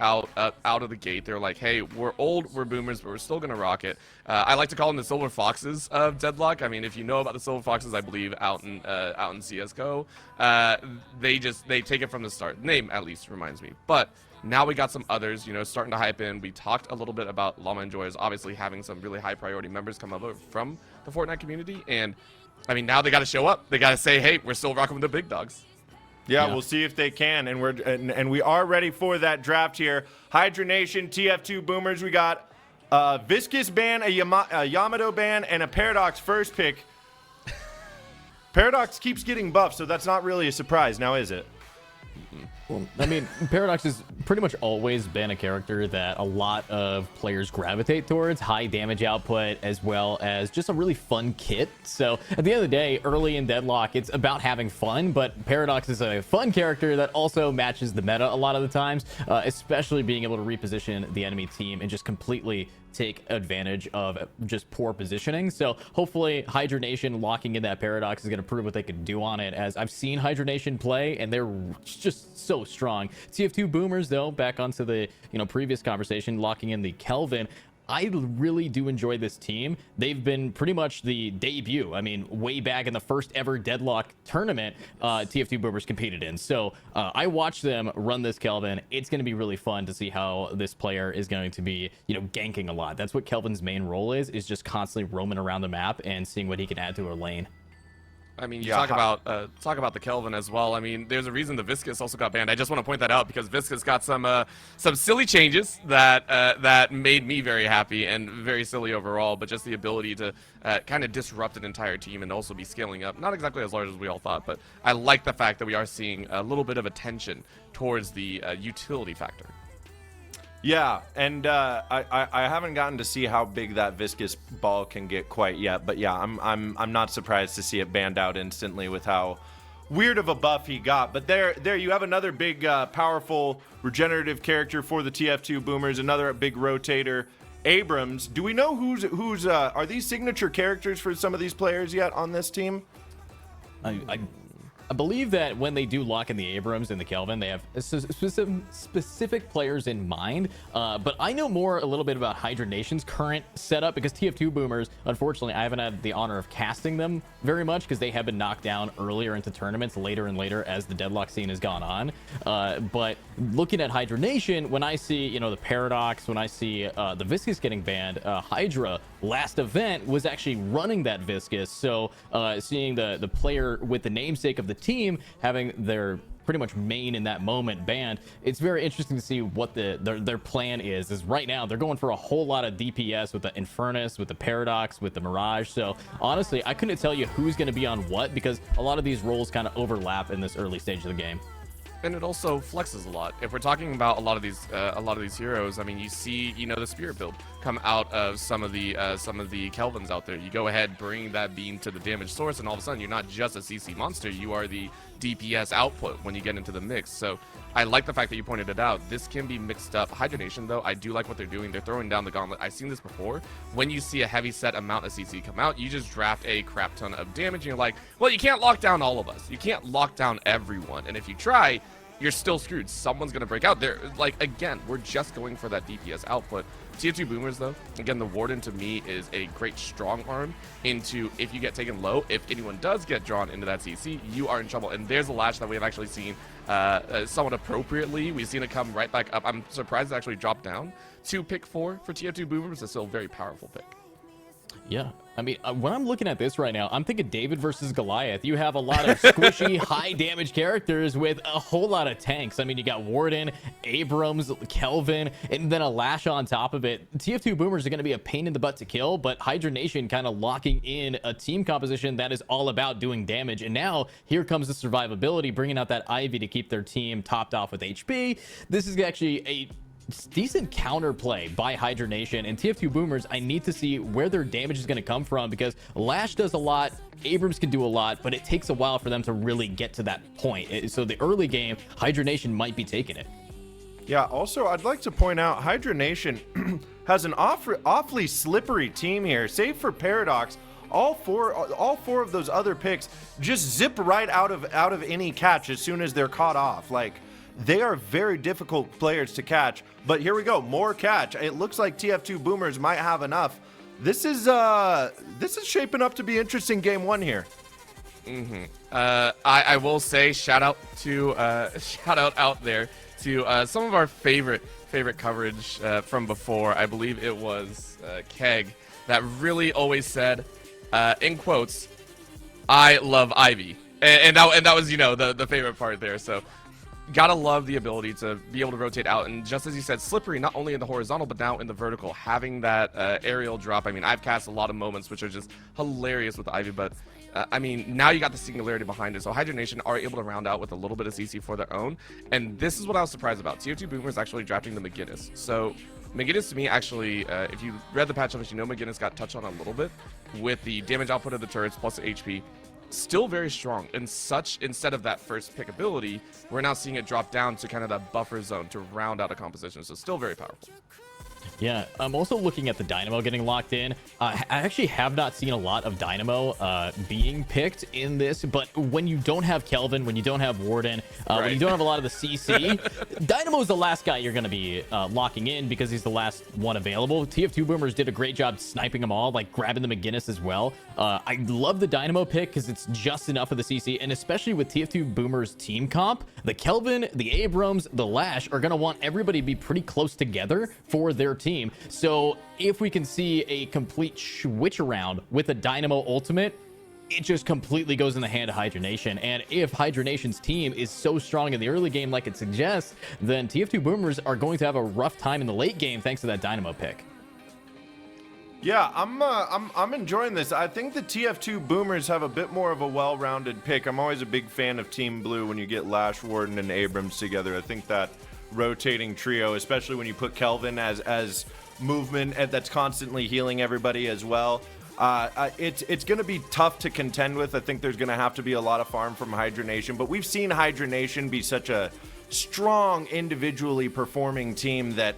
out of the gate. They're like, hey, we're old, we're boomers, but we're still gonna rock it. I like to call them the Silver Foxes of Deadlock. I mean, if you know about the Silver Foxes, I believe out in CS:GO, they take it from the start. Name at least reminds me, but. Now we got some others, you know, starting to hype in. We talked a little bit about Llama and Joy's obviously having some really high priority members come over from the Fortnite community. And, I mean, now they got to show up. They got to say, hey, we're still rocking with the big dogs. Yeah, we'll see if they can. And we are ready for that draft here. Hydra Nation, TF2 Boomers. We got a Viscous ban, a Yamato ban, and a Paradox first pick. Paradox keeps getting buffed, so that's not really a surprise now, is it? Well, I mean, Paradox has pretty much always been a character that a lot of players gravitate towards. High damage output, as well as just a really fun kit. So at the end of the day, early in Deadlock, it's about having fun, but Paradox is a fun character that also matches the meta a lot of the times, especially being able to reposition the enemy team and just completely take advantage of just poor positioning. So hopefully Hydra Nation locking in that Paradox is going to prove what they can do on it, as I've seen Hydra Nation play and they're just so strong. TF2 Boomers, though, back onto the previous conversation, locking in the Kelvin. I really do enjoy this team. They've been pretty much the debut. I mean, way back in the first ever Deadlock tournament, TF2 Boomers competed in. So I watched them run this Kelvin. It's going to be really fun to see how this player is going to be, ganking a lot. That's what Kelvin's main role is just constantly roaming around the map and seeing what he can add to her lane. I mean, you talk about the Kelvin as well. I mean, there's a reason the Viscous also got banned. I just want to point that out because Viscous got some silly changes that made me very happy and very silly overall. But just the ability to kind of disrupt an entire team and also be scaling up, not exactly as large as we all thought, but I like the fact that we are seeing a little bit of attention towards the utility factor. Yeah, and I haven't gotten to see how big that Viscous ball can get quite yet, but yeah, I'm not surprised to see it banned out instantly with how weird of a buff he got. But there you have another big, powerful, regenerative character for the TF2 Boomers, another big rotator, Abrams. Do we know who's are these signature characters for some of these players yet on this team? I believe that when they do lock in the Abrams and the Kelvin, they have specific players in mind. But I know a little bit about Hydra Nation's current setup because TF2 Boomers, unfortunately, I haven't had the honor of casting them very much because they have been knocked down earlier into tournaments later and later as the Deadlock scene has gone on. But looking at Hydra Nation, when I see, the Paradox, when I see the Viscous getting banned, Hydra last event was actually running that Viscous. So seeing the player with the namesake of the team having their pretty much main in that moment banned, it's very interesting to see what their plan is right now they're going for a whole lot of DPS with the Infernus, with the Paradox, with the Mirage. So honestly, I couldn't tell you who's going to be on what because a lot of these roles kind of overlap in this early stage of the game. And it also flexes a lot. If we're talking about a lot of these heroes, I mean, you see, the Spirit build come out of some of the Kelvins out there. You go ahead, bring that beam to the damage source, and all of a sudden, you're not just a CC monster. You are the DPS output when you get into the mix. So I like the fact that you pointed it out. This can be mixed up. Hydra Nation, though, I do like what they're doing. They're throwing down the gauntlet. I've seen this before. When you see a heavy set amount of CC come out, you just draft a crap ton of damage, and you're like, well, you can't lock down all of us. You can't lock down everyone. And if you try, you're still screwed. Someone's going to break out. Again, we're just going for that DPS output. TF2 Boomers, though, again, the Warden to me is a great strong arm into if you get taken low, if anyone does get drawn into that CC, you are in trouble. And there's a latch that we have actually seen somewhat appropriately. We've seen it come right back up. I'm surprised it actually dropped down to pick 4 for TF2 Boomers. It's still a very powerful pick. Yeah, I mean, when I'm looking at this right now, I'm thinking David versus Goliath. You have a lot of squishy, high damage characters with a whole lot of tanks. I mean, you got Warden, Abrams, Kelvin, and then a Lash on top of it. TF2 Boomers are going to be a pain in the butt to kill, but Hydra Nation kind of locking in a team composition that is all about doing damage. And now here comes the survivability, bringing out that Ivy to keep their team topped off with HP. This is actually a decent counterplay by Hydra Nation, and TF2 Boomers, I need to see where their damage is going to come from because Lash does a lot, Abrams can do a lot, but it takes a while for them to really get to that point. So the early game, Hydra Nation might be taking it. Yeah, also, I'd like to point out Hydra Nation has an awfully slippery team here, save for Paradox. All four of those other picks just zip right out of any catch as soon as they're caught off. Like, They are very difficult players to catch. But here we go, more catch. It looks like TF2 Boomers might have enough. This is shaping up to be interesting game one here. I will say shout out out there to some of our favorite coverage from before. I believe it was Keg that really always said, in quotes, "I love Ivy," and that was, you know, the favorite part there. So gotta love the ability to be able to rotate out, and just as you said, slippery not only in the horizontal but now in the vertical, having that aerial drop. I mean, I've cast a lot of moments which are just hilarious with Ivy, but I mean, now you got the singularity behind it, so Hydra Nation are able to round out with a little bit of CC for their own, and this is what I was surprised about. TF2 Boomers actually drafting the McGinnis. So McGinnis, to me, actually, if you read the patch notes, you know McGinnis got touched on a little bit with the damage output of the turrets plus the HP. Still very strong, and such, instead of that first pick ability, we're now seeing it drop down to kind of that buffer zone to round out a composition, so still very powerful. Yeah, I'm also looking at the Dynamo getting locked in. I actually have not seen a lot of Dynamo being picked in this, but when you don't have Kelvin, when you don't have Warden, when you don't have a lot of the CC, Dynamo is the last guy you're going to be locking in because he's the last one available. TF2 Boomers did a great job sniping them all, like grabbing the McGinnis as well. I love the Dynamo pick because it's just enough of the CC, and especially with TF2 Boomers team comp, the Kelvin, the Abrams, the Lash are going to want everybody to be pretty close together for their team. So if we can see a complete switch around with a Dynamo ultimate, it just completely goes in the hand of Hydra Nation. And if Hydra Nation's team is so strong in the early game like it suggests, then TF2 Boomers are going to have a rough time in the late game thanks to that Dynamo pick. Yeah, I'm enjoying this. I think the TF2 Boomers have a bit more of a well-rounded pick. I'm always a big fan of Team Blue when you get Lash, Warden, and Abrams together. I think that rotating trio, especially when you put Kelvin as movement that's constantly healing everybody as well, it's going to be tough to contend with. I think there's going to have to be a lot of farm from Hydra Nation, but we've seen Hydra Nation be such a strong individually performing team that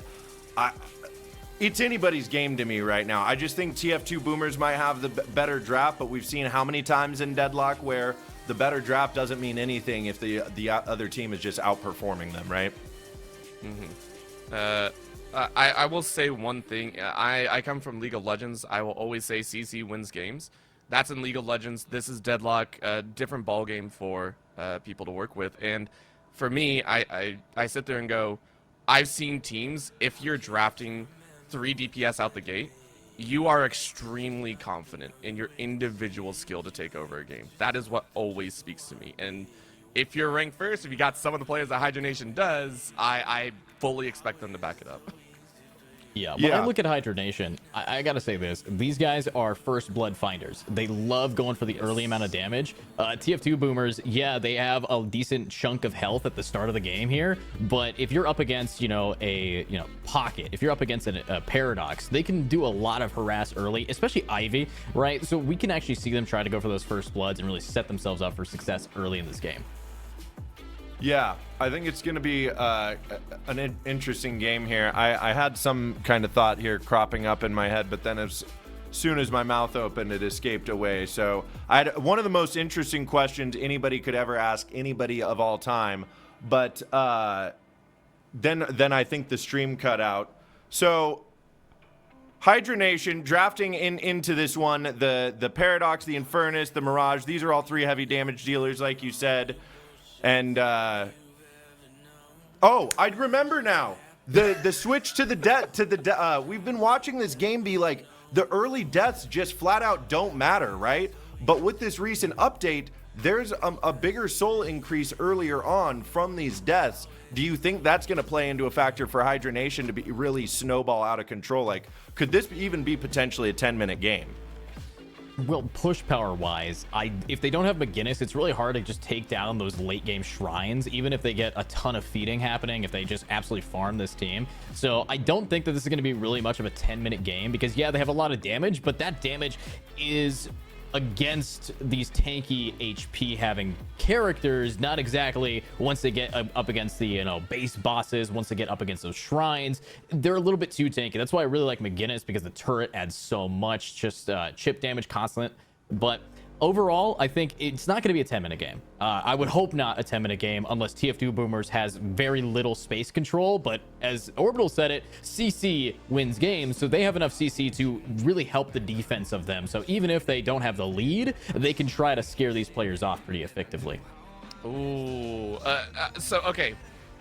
it's anybody's game to me right now. I just think TF2 Boomers might have the better draft, but we've seen how many times in Deadlock where the better draft doesn't mean anything if the other team is just outperforming them, right? I will say one thing. I come from League of Legends. I will always say CC wins games. That's in League of Legends. This is Deadlock, a different ball game for people to work with. And for me, I sit there and go, I've seen teams, if you're drafting 3 DPS out the gate, you are extremely confident in your individual skill to take over a game. That is what always speaks to me. And if you're ranked first, if you got some of the players that Hydra Nation does, I fully expect them to back it up. Yeah, when I look at Hydra Nation, I gotta say this. These guys are first blood finders. They love going for the early amount of damage. TF2 Boomers, yeah, they have a decent chunk of health at the start of the game here, but if you're up against, a Pocket, if you're up against a Paradox, they can do a lot of harass early, especially Ivy, right? So we can actually see them try to go for those first bloods and really set themselves up for success early in this game. Yeah, I think it's going to be an interesting game here. I had some kind of thought here cropping up in my head, but then as soon as my mouth opened, it escaped away. So I had one of the most interesting questions anybody could ever ask anybody of all time, but then I think the stream cut out. So Hydra Nation drafting into this one, the Paradox, the Infernus, the Mirage. These are all 3 heavy damage dealers, like you said. And I remember now the switch to the we've been watching this game be like the early deaths just flat out don't matter, right? But with this recent update, there's a bigger soul increase earlier on from these deaths. Do you think that's going to play into a factor for Hydra Nation to be really snowball out of control? Like, could this even be potentially a 10-minute game? Well, push power wise, if they don't have McGinnis, it's really hard to just take down those late game shrines, even if they get a ton of feeding happening, if they just absolutely farm this team. So I don't think that this is going to be really much of a 10-minute game because, yeah, they have a lot of damage, but that damage is against these tanky HP having characters, not exactly once they get up against the base bosses. Once they get up against those shrines, they're a little bit too tanky. That's why I really like McGinnis, because the turret adds so much, just chip damage constant. But overall, I think it's not going to be a 10-minute game. I would hope not a 10-minute game unless TF2 Boomers has very little space control. But as Orbital said it, CC wins games, so they have enough CC to really help the defense of them. So even if they don't have the lead, they can try to scare these players off pretty effectively. Ooh. Okay.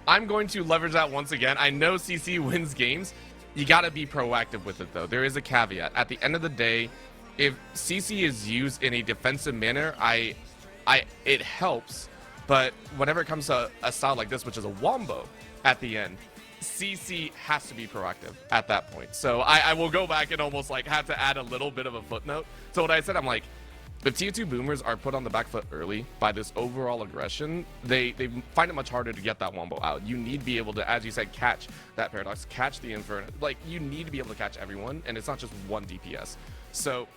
I'm going to leverage that once again. I know CC wins games. You got to be proactive with it, though. There is a caveat. At the end of the day, if CC is used in a defensive manner, it helps. But whenever it comes to a style like this, which is a wombo at the end, CC has to be proactive at that point. So I will go back and almost like have to add a little bit of a footnote. So what I said, I'm like, if TF2 Boomers are put on the back foot early by this overall aggression, they find it much harder to get that wombo out. You need to be able to, as you said, catch that Paradox, catch the Inferno. Like, you need to be able to catch everyone, and it's not just one DPS. So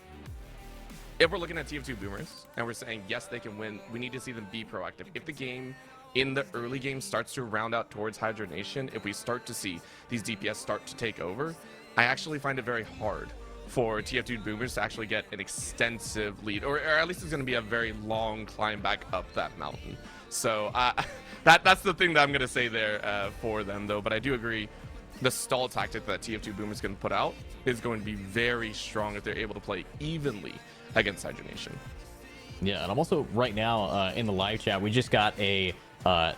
if we're looking at TF2 Boomers and we're saying, yes, they can win, we need to see them be proactive. If the game in the early game starts to round out towards Hydra Nation, if we start to see these DPS start to take over, I actually find it very hard for TF2 Boomers to actually get an extensive lead, or at least it's going to be a very long climb back up that mountain. So that's the thing that I'm going to say there for them, though. But I do agree, the stall tactic that TF2 Boomers can put out is going to be very strong if they're able to play evenly against Hydra Nation. Yeah, and I'm also right now in the live chat, we just got a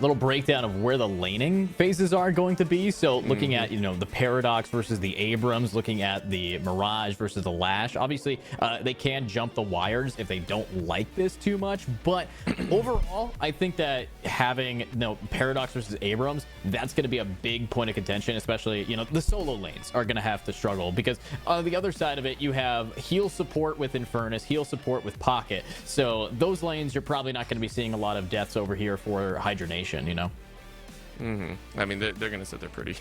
little breakdown of where the laning phases are going to be. So looking at, you know, the Paradox versus the Abrams, looking at the Mirage versus the Lash. Obviously, they can jump the wires if they don't like this too much. But overall, I think that having, you know, Paradox versus Abrams, that's going to be a big point of contention, especially, you know, the solo lanes are going to have to struggle because on the other side of it, you have heal support with Infernus, heal support with Pocket. So those lanes, you're probably not going to be seeing a lot of deaths over here for Hydra Nation, you know. I mean, they're gonna sit there pretty.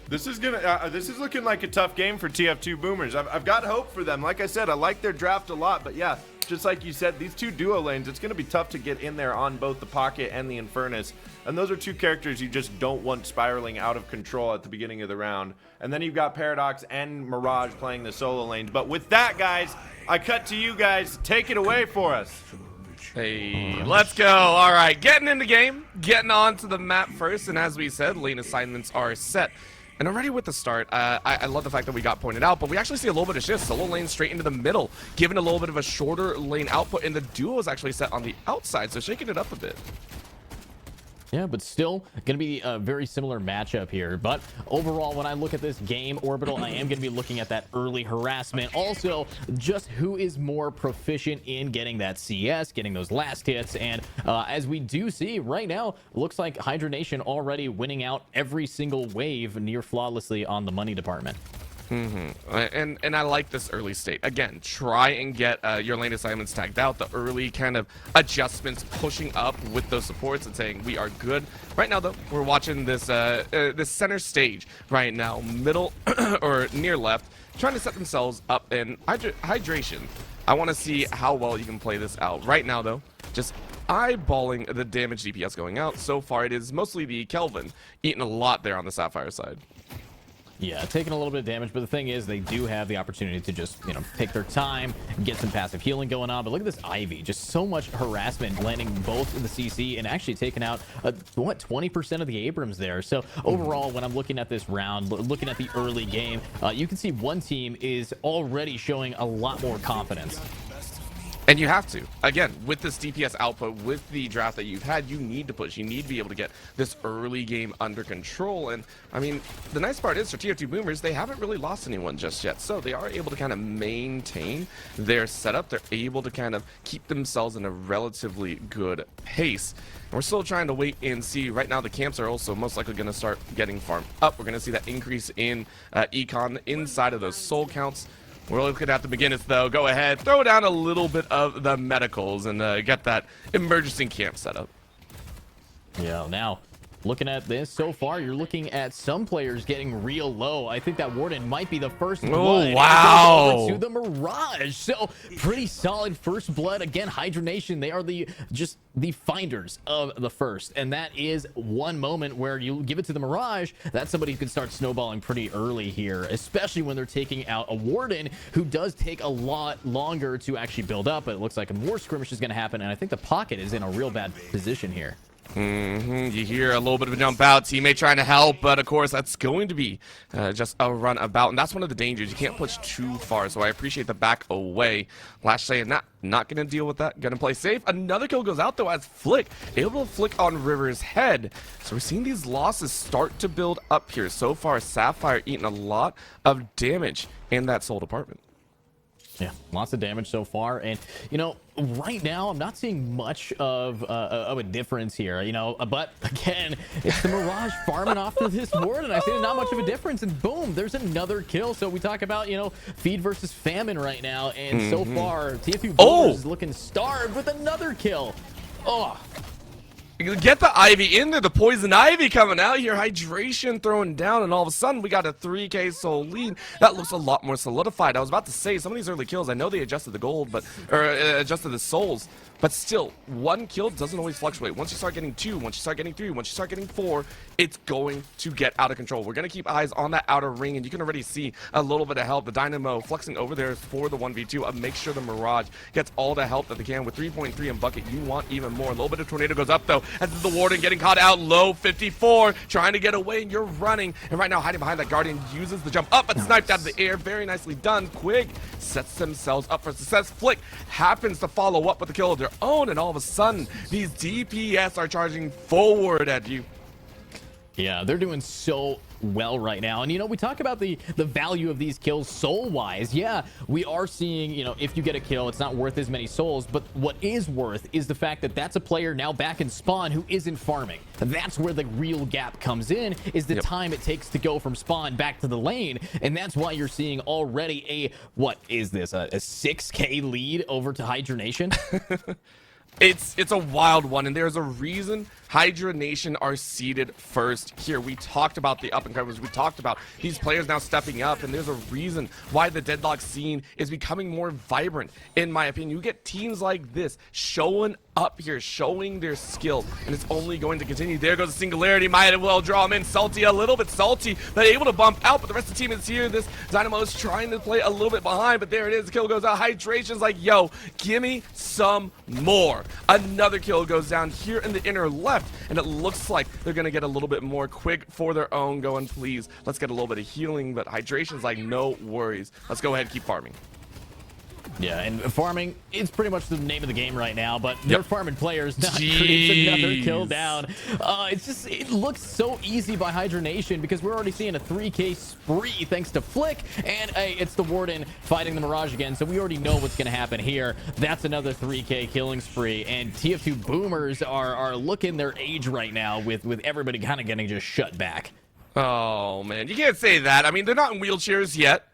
This is looking like a tough game for TF2 Boomers. I've got hope for them. Like I said, I like their draft a lot, but yeah, just like you said, these two duo lanes, it's gonna be tough to get in there on both the Pocket and the Infernus, and those are two characters you just don't want spiraling out of control at the beginning of the round. And then you've got Paradox and Mirage playing the solo lanes. But with that, guys, I cut to you guys. Take it away for us. Hey, let's go. All right, getting in the game, getting on to the map first, and as we said, lane assignments are set. And already with the start, I love the fact that we got pointed out, but we actually see a little bit of shift. Solo lane straight into the middle, giving a little bit of a shorter lane output, and the duo is actually set on the outside, so shaking it up a bit. Yeah, but still going to be a very similar matchup here. But overall, when I look at this game, Orbital, I am going to be looking at that early harassment. Also, just who is more proficient in getting that CS, getting those last hits. And as we do see right now, looks like Hydra Nation already winning out every single wave near flawlessly on the money department. And I like this early state. Again, try and get your lane assignments tagged out. The early kind of adjustments, pushing up with those supports and saying we are good. Right now, though, we're watching this this center stage right now, middle or near left, trying to set themselves up in hydration. I want to see how well you can play this out. Right now, though, just eyeballing the damage DPS going out. So far, it is mostly the Kelvin eating a lot there on the Sapphire side. Yeah, taking a little bit of damage, but the thing is they do have the opportunity to just, you know, take their time, get some passive healing going on. But look at this Ivy, just so much harassment, landing both the CC and actually taking out, what, 20% of the Abrams there. So overall, when I'm looking at this round, looking at the early game, you can see one team is already showing a lot more confidence. And you have to. Again, with this DPS output, with the draft that you've had, you need to push. You need to be able to get this early game under control. And, I mean, the nice part is for TF2 Boomers, they haven't really lost anyone just yet. So they are able to kind of maintain their setup. They're able to kind of keep themselves in a relatively good pace. And we're still trying to wait and see. Right now, the camps are also most likely going to start getting farmed up. We're going to see that increase in econ inside of those soul counts. We're looking at the beginners, though. Go ahead, throw down a little bit of the medicals and get that emergency camp set up. Yeah, now looking at this so far, you're looking at some players getting real low. I think that Warden might be the first blood. Wow. Over to the Mirage. So pretty solid first blood. Again, Hydra Nation, they are the finders of the first. And that is one moment where you give it to the Mirage. That's somebody who can start snowballing pretty early here, especially when they're taking out a Warden who does take a lot longer to actually build up. But it looks like a more skirmish is going to happen. And I think the Pocket is in a real bad position here. You hear a little bit of a jump out, teammate trying to help, but of course that's going to be just a run about, and that's one of the dangers. You can't push too far, so I appreciate the back away. Lash saying not gonna deal with that, gonna play safe. Another kill goes out though as Flick able to flick on River's head. So we're seeing these losses start to build up here. So far, Sapphire eating a lot of damage in that soul department. Yeah, lots of damage so far, and you know, right now I'm not seeing much of a difference here, you know, but again, it's the Mirage farming off to this ward, and I see not much of a difference, and boom, there's another kill. So we talk about, you know, feed versus famine right now, and so far TF2 Boomers is looking starved with another kill. Oh, Get the Ivy in there, the Poison Ivy coming out here, Hydration throwing down, and all of a sudden we got a 3k soul lead. That looks a lot more solidified. I was about to say, some of these early kills, I know they adjusted the gold, or adjusted the souls, but still, one kill doesn't always fluctuate. Once you start getting 2, once you start getting 3, once you start getting 4, it's going to get out of control. We're going to keep eyes on that outer ring, and you can already see a little bit of help. The Dynamo flexing over there for the 1v2. Make sure the Mirage gets all the help that they can. With 3.3 in bucket, you want even more. A little bit of tornado goes up, though, as the Warden getting caught out low. 54, trying to get away, and you're running. And right now, hiding behind that Guardian, uses the jump up, but sniped out of the air. Very nicely done. Quig sets themselves up for success. Flick happens to follow up with a kill of their own, and all of a sudden, these DPS are charging forward at you. yeah, they're doing so well right now. And you know, we talk about the value of these kills soul wise. Yeah, we are seeing, you know, if you get a kill, it's not worth as many souls, but what is worth is the fact that that's a player now back in spawn who isn't farming. That's where the real gap comes in, is the time it takes to go from spawn back to the lane. And that's why you're seeing already a, what is this, a 6k lead over to Hydra Nation. It's a wild one, and there's a reason Hydra Nation are seeded first here. We talked about the up-and-comers. We talked about these players now stepping up, and there's a reason why the Deadlock scene is becoming more vibrant, in my opinion. You get teams like this showing up here, showing their skill, and it's only going to continue. There goes the Singularity. Might as well draw him in. Salty, a little bit salty, but able to bump out, but the rest of the team is here. This Dynamo is trying to play a little bit behind, but there it is. The kill goes out. Hydration's like, yo, give me some more. Another kill goes down here in the inner left, and it looks like they're going to get a little bit more quick for their own. Going, please, let's get a little bit of healing, but Hydration's like, no worries. Let's go ahead and keep farming. Yeah, and farming is pretty much the name of the game right now, but they're farming players, not creates another kill down. It looks so easy by Hydra Nation because we're already seeing a 3k spree thanks to Flick, and it's the Warden fighting the Mirage again, so we already know what's going to happen here. That's another 3k killing spree, and TF2 Boomers are looking their age right now with everybody kind of getting just shut back. Oh, man, you can't say that. I mean, they're not in wheelchairs yet.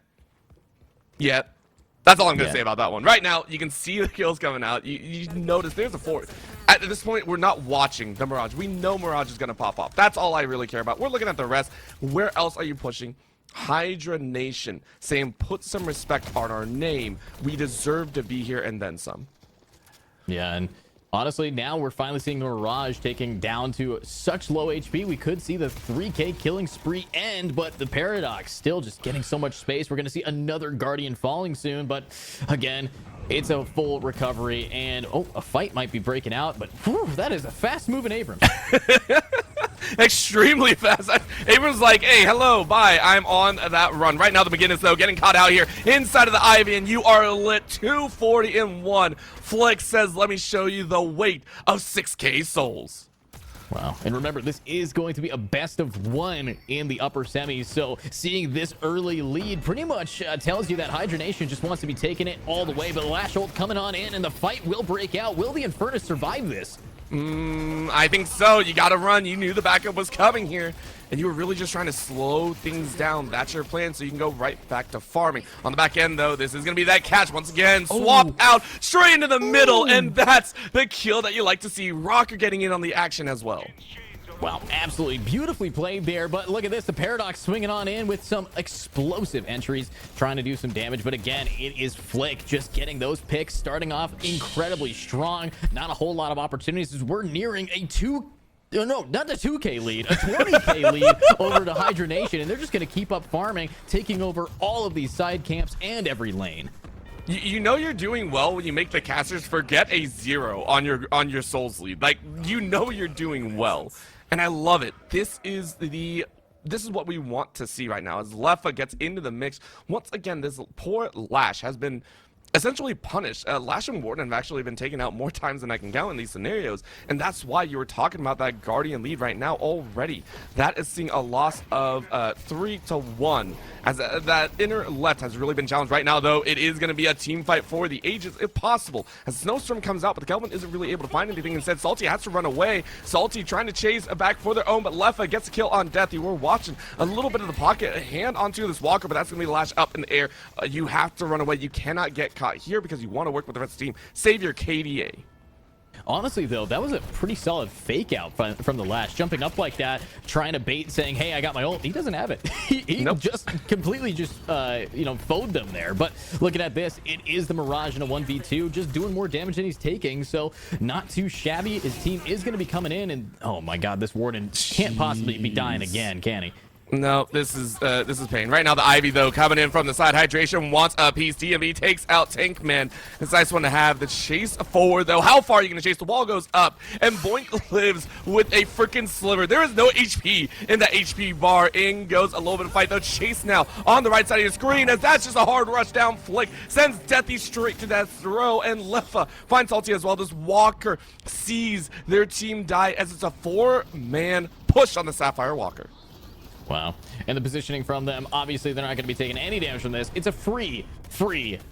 That's all I'm going to say about that one. Right now, you can see the kills coming out. You notice there's a 4. At this point, we're not watching the Mirage. We know Mirage is going to pop off. That's all I really care about. We're looking at the rest. Where else are you pushing? Hydra Nation saying, put some respect on our name. We deserve to be here and then some. Yeah, and honestly, now we're finally seeing the Mirage taking down to such low HP. We could see the 3k killing spree end, but the Paradox still just getting so much space. We're going to see another Guardian falling soon, but again, it's a full recovery, and a fight might be breaking out, but whew, that is a fast-moving Abrams. Extremely fast. Abrams like, hey, hello, bye. I'm on that run. Right now, the McGinnis, though, getting caught out here inside of the Ivy, and you are lit. 240 in 1. Flex says, let me show you the weight of 6k souls. Wow. And remember, this is going to be a best of 1 in the upper semis, so seeing this early lead pretty much tells you that Hydra Nation just wants to be taking it all the way, but Lash ult coming on in, and the fight will break out. Will the Infernus survive this? I think so. You gotta run. You knew the backup was coming here, and you were really just trying to slow things down. That's your plan, so you can go right back to farming. On the back end, though, this is gonna be that catch once again. Swap out straight into the middle, and that's the kill that you like to see. Rocker getting in on the action as well. Wow, absolutely beautifully played there. But look at this, the Paradox swinging on in with some explosive entries, trying to do some damage. But again, it is Flick just getting those picks, starting off incredibly strong. Not a whole lot of opportunities as we're nearing a not the 2K lead, a 20K lead over to Hydra Nation. And they're just going to keep up farming, taking over all of these side camps and every lane. You know you're doing well when you make the casters forget a 0 on your souls lead. Like, you know you're doing well. And I love it. This is what we want to see right now as Leffa gets into the mix. Once again, this poor Lash has been essentially punished. Lash and Warden have actually been taken out more times than I can count in these scenarios, and that's why you were talking about that Guardian lead right now already. That is seeing a loss of 3-1, as that inner left has really been challenged right now, though. It is going to be a team fight for the ages, if possible, as Snowstorm comes out, but the Kelvin isn't really able to find anything. Instead, Salty has to run away. Salty trying to chase back for their own, but Leffa gets a kill on Death. You were watching a little bit of the pocket, a hand onto this Walker, but that's going to be the Lash up in the air. You have to run away. You cannot get caught here because you want to work with the rest of the team. Save your KDA. Honestly, though, that was a pretty solid fake out from the Lash, jumping up like that, trying to bait, saying, hey, I got my ult. He doesn't have it. He Nope. just completely foed them there. But looking at this, it is the Mirage in a 1v2, just doing more damage than he's taking. So not too shabby. His team is going to be coming in, and oh my god, this Warden can't possibly be dying again, can he? No, this is pain. Right now, the Ivy, though, coming in from the side. Hydration wants a piece. DMV takes out Tankman. It's a nice one to have. The chase forward, though. How far are you going to chase? The wall goes up, and Boink lives with a freaking sliver. There is no HP in that HP bar. In goes a little bit of fight, though. Chase now on the right side of your screen, as that's just a hard rush down. Flick sends Deathy straight to that throw, and Leffa finds Salty as well. This Walker sees their team die, as it's a 4-man push on the Sapphire Walker. Wow. And the positioning from them, obviously they're not going to be taking any damage from this. It's a free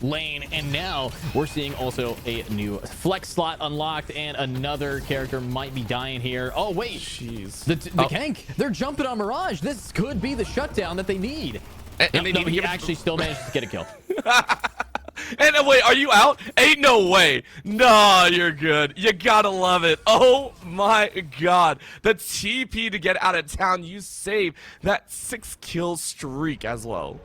lane. And now we're seeing also a new flex slot unlocked, and another character might be dying here. Oh, wait. Jeez. The gank. They're jumping on Mirage. This could be the shutdown that they need. And no, he actually still managed to get a kill. And wait, are you out? Ain't no way. Nah, you're good. You gotta love it. Oh my god. The TP to get out of town. You save that 6-kill streak as well.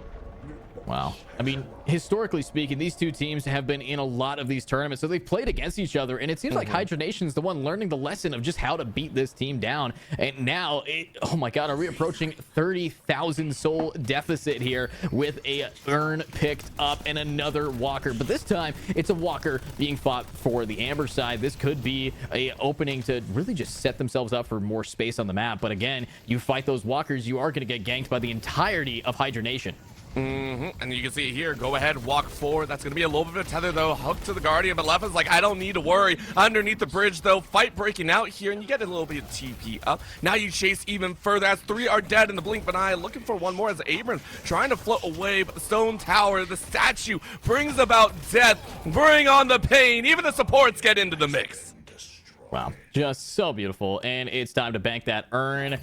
Wow. I mean, historically speaking, these two teams have been in a lot of these tournaments, so they've played against each other, and it seems like Hydra Nation's the one learning the lesson of just how to beat this team down. And now, oh my god, are we approaching 30,000 soul deficit here with a urn picked up and another Walker? But this time, it's a Walker being fought for the Amber side. This could be a opening to really just set themselves up for more space on the map. But again, you fight those Walkers, you are going to get ganked by the entirety of Hydra Nation. And you can see here, go ahead, walk forward. That's going to be a little bit of a tether, though. Hook to the Guardian, but Leffa's like, I don't need to worry. Underneath the bridge, though, fight breaking out here, and you get a little bit of TP up. Now you chase even further, as 3 are dead in the blink of an eye. Looking for one more as Abrams trying to float away, but the stone tower, the statue, brings about death. Bring on the pain. Even the supports get into the mix. Wow, just so beautiful. And it's time to bank that urn.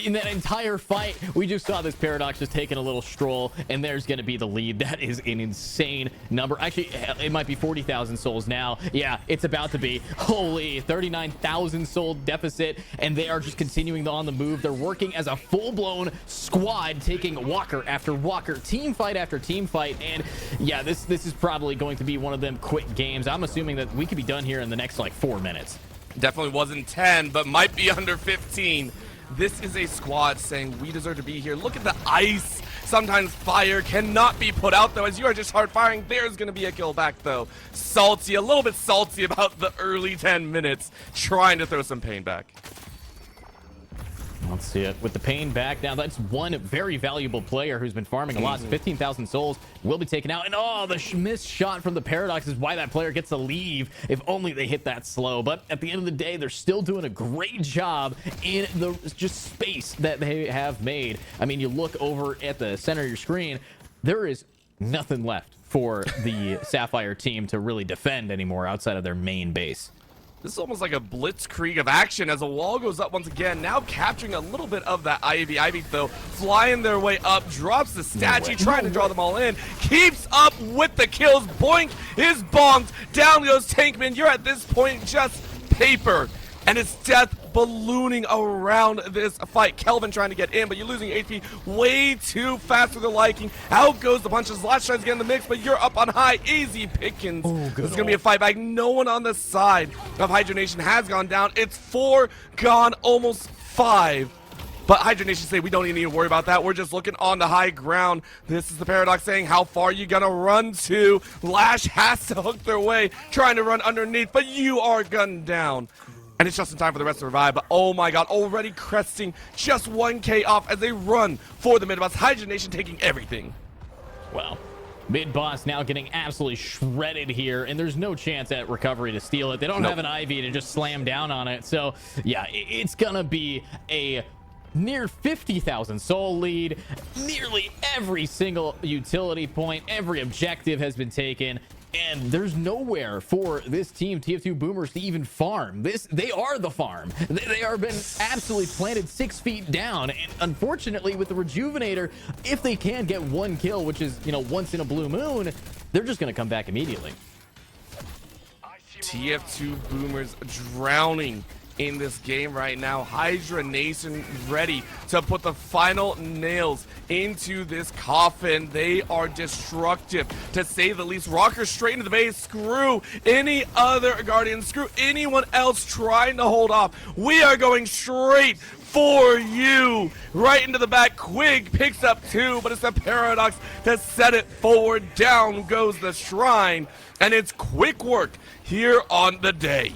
In that entire fight, we just saw this Paradox just taking a little stroll, and there's going to be the lead. That is an insane number. Actually, it might be 40,000 souls now. Yeah, it's about to be. Holy, 39,000 soul deficit, and they are just continuing on the move. They're working as a full-blown squad, taking Walker after Walker, team fight after team fight. And yeah, this is probably going to be one of them quick games. I'm assuming that we could be done here in the next like 4 minutes. Definitely wasn't 10, but might be under 15. This is a squad saying we deserve to be here. Look at the ice. Sometimes fire cannot be put out, though, as you are just hard firing. There's going to be a kill back, though. Salty, a little bit salty about the early 10 minutes, trying to throw some pain back. Let's see it. With the pain back now, that's one very valuable player who's been farming a lot. 15,000 souls will be taken out. And oh, the missed shot from the Paradox is why that player gets to leave. If only they hit that slow. But at the end of the day, they're still doing a great job in the just space that they have made. I mean, you look over at the center of your screen, there is nothing left for the Sapphire team to really defend anymore outside of their main base. This is almost like a blitzkrieg of action as a wall goes up once again. Now capturing a little bit of that Ivy. Ivy, though, flying their way up, drops the statue, trying to draw them all in. Keeps up with the kills. Boink is bonked. Down goes Tankman. You're at this point just paper. And it's death ballooning around this fight. Kelvin trying to get in, but you're losing HP way too fast for their liking. Out goes the punches. Last tries to get in the mix, but you're up on high. Easy pickings. This is going to be a fight back. No one on the side of Hydra Nation has gone down. It's 4 gone, almost 5. But Hydra Nation say we don't even need to worry about that. We're just looking on the high ground. This is the Paradox saying, how far are you gonna run to? Lash has to hook their way, trying to run underneath, but you are gunned down. And it's just in time for the rest to revive, but oh my god, already cresting just 1k off as they run for the mid-boss. Hydra Nation taking everything. Well, mid-boss now getting absolutely shredded here, and there's no chance at recovery to steal it. They don't have an Ivy to just slam down on it, so yeah, it's gonna be a near 50,000 soul lead. Nearly every single utility point, every objective has been taken, and there's nowhere for this team, TF2 Boomers, to even farm. They are the farm. They are been absolutely planted 6 feet down, and unfortunately with the Rejuvenator, if they can get 1 kill, which is, you know, once in a blue moon, they're just going to come back immediately. TF2 Boomers drowning in this game right now. Hydra Nation ready to put the final nails into this coffin. They are destructive, to say the least. Rocker straight into the base. Screw any other Guardian. Screw anyone else trying to hold off. We are going straight for you. Right into the back. Quig picks up 2, but it's the Paradox to set it forward. Down goes the Shrine, and it's quick work here on the day.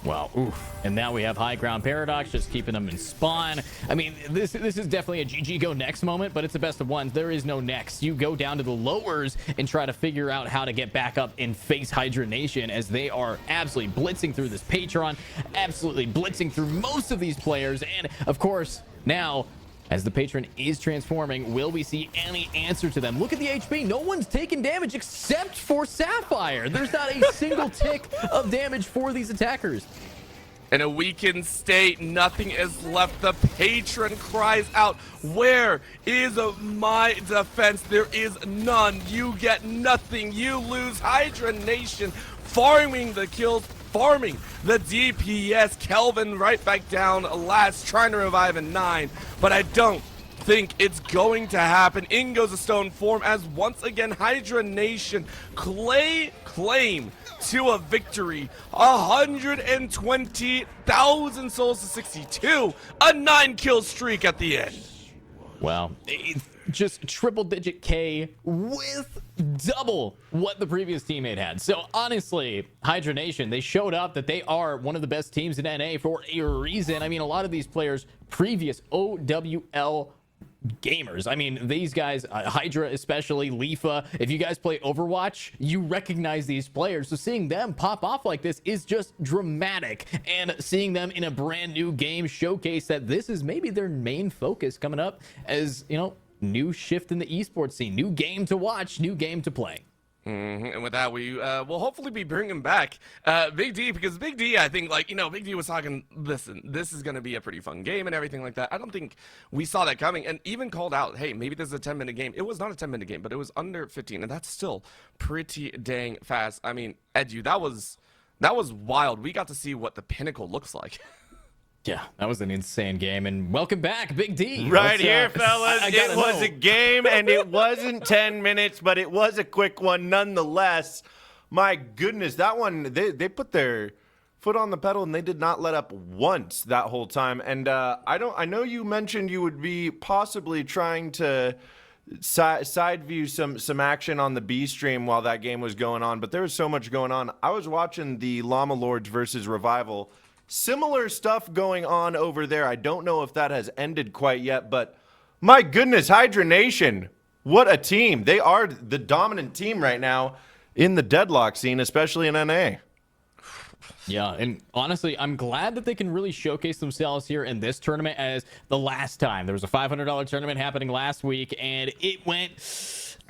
Wow, oof. And now we have high ground Paradox just keeping them in spawn. I mean, this is definitely a GG go next moment, but it's the best of ones. There is no next. You go down to the lowers and try to figure out how to get back up and face Hydra Nation, as they are absolutely blitzing through this Patron, absolutely blitzing through most of these players. And of course, now as the Patron is transforming, will we see any answer to them? Look at the HP. No one's taking damage except for Sapphire. There's not a single tick of damage for these attackers. In a weakened state, nothing is left. The Patron cries out, where is my defense? There is none. You get nothing. You lose. Hydra Nation farming the kills, farming the DPS. Kelvin right back down last, trying to revive in 9, but I don't think it's going to happen. In goes a stone form as once again Hydra Nation claim to a victory. 120,000 souls to 62. A 9-kill streak at the end. Wow. Just triple-digit K with double what the previous teammate had. So honestly, Hydra Nation, they showed up that they are one of the best teams in NA for a reason. I mean, a lot of these players, previous OWL gamers. I mean, these guys, Hydra especially, Leafa, if you guys play Overwatch, you recognize these players. So seeing them pop off like this is just dramatic. And seeing them in a brand new game showcase that this is maybe their main focus coming up, as, you know, new shift in the esports scene, new game to watch, new game to play. And with that, we will hopefully be bringing back Big D, because Big D, I think, like, you know, Big D was talking, listen, this is going to be a pretty fun game and everything like that. I don't think we saw that coming, and even called out, hey, maybe this is a 10-minute game. It was not a 10-minute game, but it was under 15, and that's still pretty dang fast. I mean, Edu, that was wild. We got to see what the pinnacle looks like. Yeah, that was an insane game, and welcome back, Big D. Right here, fellas. It was a game, and it wasn't 10 minutes, but it was a quick one nonetheless. My goodness, that one, they put their foot on the pedal, and they did not let up once that whole time. And I know you mentioned you would be possibly trying to side view some action on the B stream while that game was going on, but there was so much going on. I was watching the Llama Lords versus Revival. Similar stuff going on over there. I don't know if that has ended quite yet, but my goodness, Hydra Nation, what a team. They are the dominant team right now in the Deadlock scene, especially in NA. Yeah, and honestly, I'm glad that they can really showcase themselves here in this tournament, as the last time. There was a $500 tournament happening last week, and it went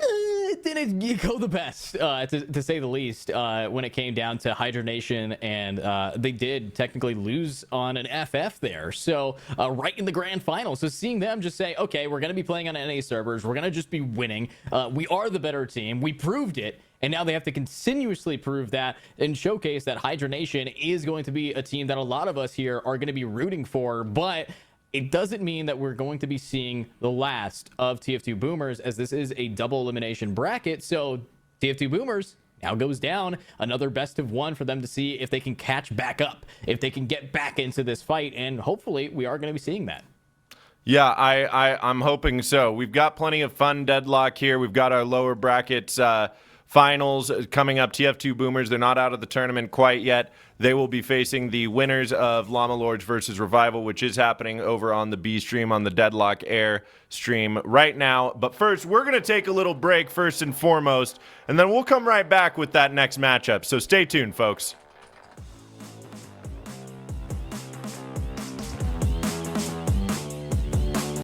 It didn't go the best, to say the least, when it came down to Hydra Nation, and they did technically lose on an FF there. So right in the grand final. So seeing them just say, okay, we're going to be playing on NA servers. We're going to just be winning. We are the better team. We proved it. And now they have to continuously prove that and showcase that Hydra Nation is going to be a team that a lot of us here are going to be rooting for. But it doesn't mean that we're going to be seeing the last of TF2 Boomers, as this is a double elimination bracket. So TF2 Boomers now goes down. Another best of one for them to see if they can catch back up, if they can get back into this fight. And hopefully we are going to be seeing that. Yeah, I'm hoping so. We've got plenty of fun Deadlock here. We've got our lower brackets finals coming up. TF2 Boomers, they're not out of the tournament quite yet. They will be facing the winners of Llama Lords versus Revival, which is happening over on the B stream, on the Deadlock Air stream right now. But first, we're going to take a little break first and foremost, and then we'll come right back with that next matchup. So stay tuned, folks.